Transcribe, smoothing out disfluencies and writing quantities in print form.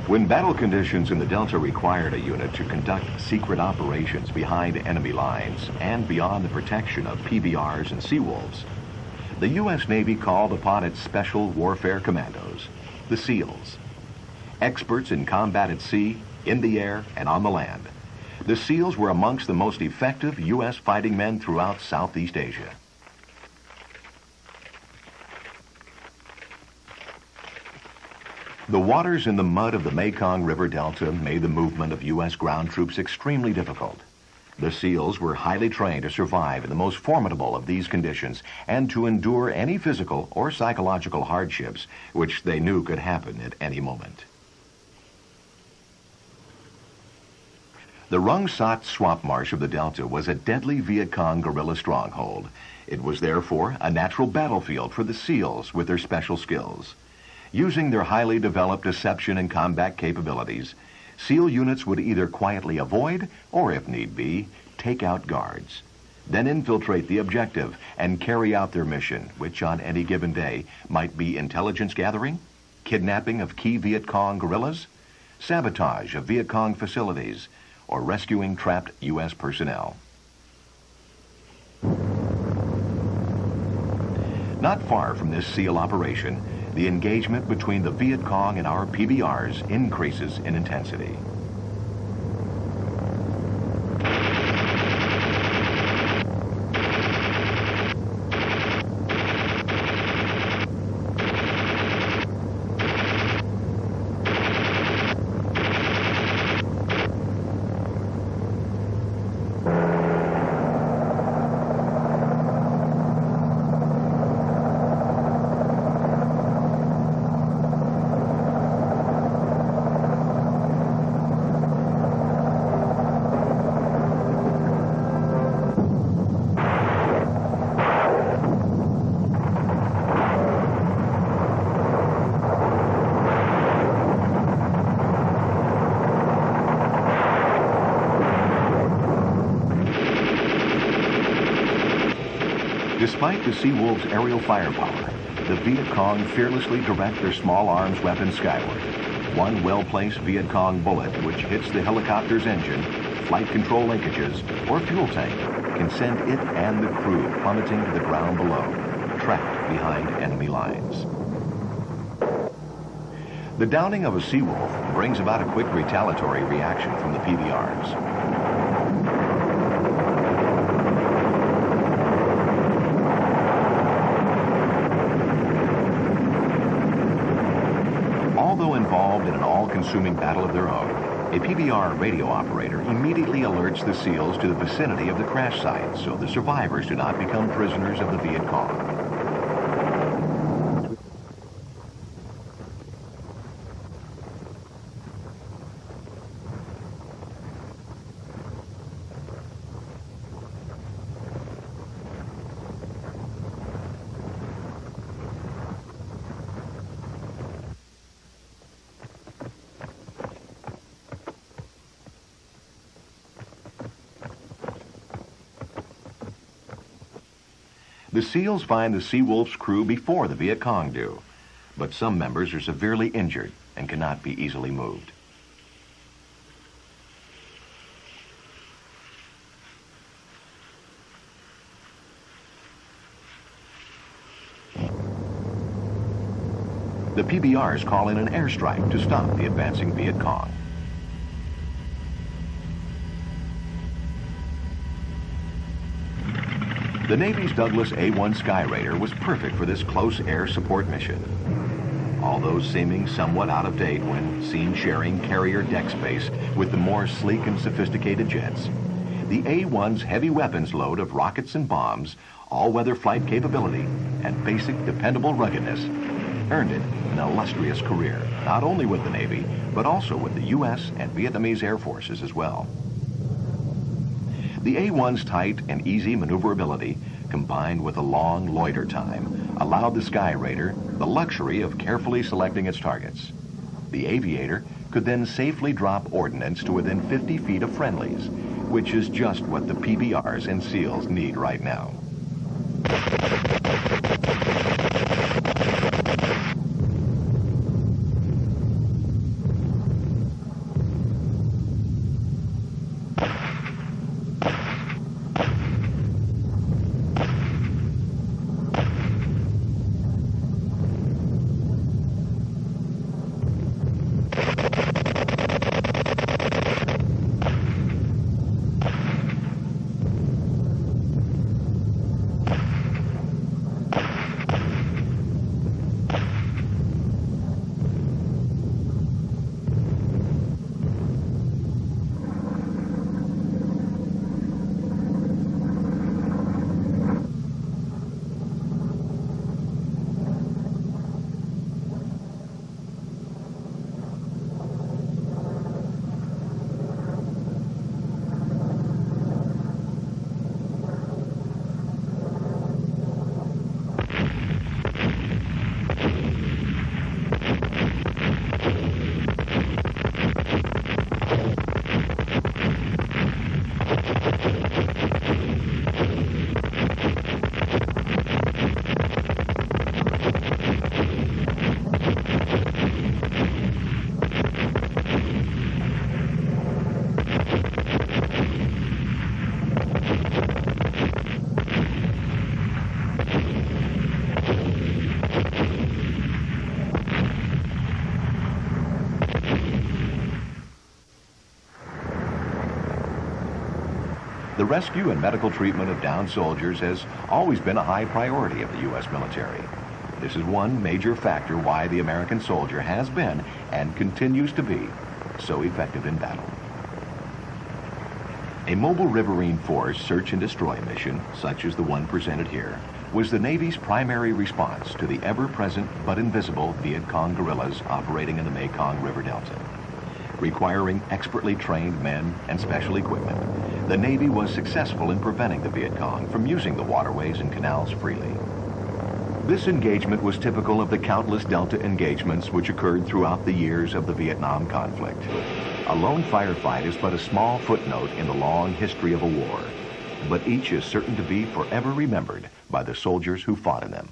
When battle conditions in the Delta required a unit to conduct secret operations behind enemy lines and beyond the protection of PBRs and Seawolves, the U.S. Navy called upon its Special Warfare Commandos, the SEALs. Experts in combat at sea, in the air, and on the land, the SEALs were amongst the most effective U.S. fighting men throughout Southeast Asia. The waters in the mud of the Mekong River Delta made the movement of U.S. ground troops extremely difficult. The SEALs were highly trained to survive in the most formidable of these conditions and to endure any physical or psychological hardships which they knew could happen at any moment. The Rung Sat swamp marsh of the Delta was a deadly Vietcong guerrilla stronghold. It was therefore a natural battlefield for the SEALs with their special skills. Using their highly developed deception and combat capabilities, SEAL units would either quietly avoid, or if need be, take out guards, then infiltrate the objective and carry out their mission, which on any given day might be intelligence gathering, kidnapping of key Vietcong guerrillas, sabotage of Vietcong facilities, or rescuing trapped U.S. personnel. Not far from this SEAL operation, the engagement between the Vietcong and our PBRs increases in intensity. Despite the Seawolves' aerial firepower, the Vietcong fearlessly direct their small arms weapons skyward. One well-placed Vietcong bullet which hits the helicopter's engine, flight control linkages, or fuel tank can send it and the crew plummeting to the ground below, trapped behind enemy lines. The downing of a Seawolf brings about a quick retaliatory reaction from the PBRs. Although involved in an all-consuming battle of their own, a PBR radio operator immediately alerts the SEALs to the vicinity of the crash site so the survivors do not become prisoners of the Vietcong. The SEALs find the Seawolf's crew before the Vietcong do, but some members are severely injured and cannot be easily moved. The PBRs call in an airstrike to stop the advancing Vietcong. The Navy's Douglas A-1 Skyraider was perfect for this close air support mission. Although seeming somewhat out of date when seen sharing carrier deck space with the more sleek and sophisticated jets, the A-1's heavy weapons load of rockets and bombs, all-weather flight capability, and basic dependable ruggedness earned it an illustrious career, not only with the Navy, but also with the U.S. and Vietnamese Air Forces as well. The A-1's tight and easy maneuverability, combined with a long loiter time, allowed the Skyraider the luxury of carefully selecting its targets. The aviator could then safely drop ordnance to within 50 feet of friendlies, which is just what the PBRs and SEALs need right now. rescue and medical treatment of downed soldiers has always been a high priority of the U.S. military. This is one major factor why the American soldier has been and continues to be so effective in battle. A mobile riverine force search and destroy mission, such as the one presented here, was the Navy's primary response to the ever-present but invisible Vietcong guerrillas operating in the Mekong River Delta. Requiring expertly trained men and special equipment, the Navy was successful in preventing the Vietcong from using the waterways and canals freely. This engagement was typical of the countless Delta engagements which occurred throughout the years of the Vietnam conflict. A lone firefight is but a small footnote in the long history of a war, but each is certain to be forever remembered by the soldiers who fought in them.